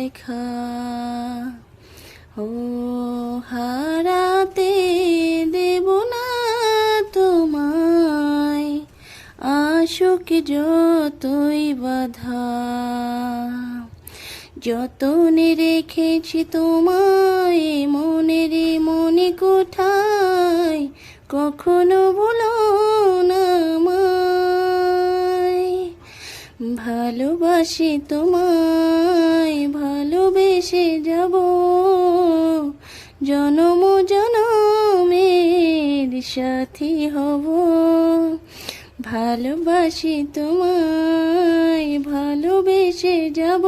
দেখা। ও হারাতে দেব না তোমায়, আসুক যতই বাধা। যতনে রেখেছি তোমায় মনের মনে কোঠায়, কখনো ভুলো না আমায়। ভালোবাসি তোমায়, ভালোবেসে যাব, জনম জনমের সাথী হব। ভালোবাসি তোমায়, ভালোবেসে যাব।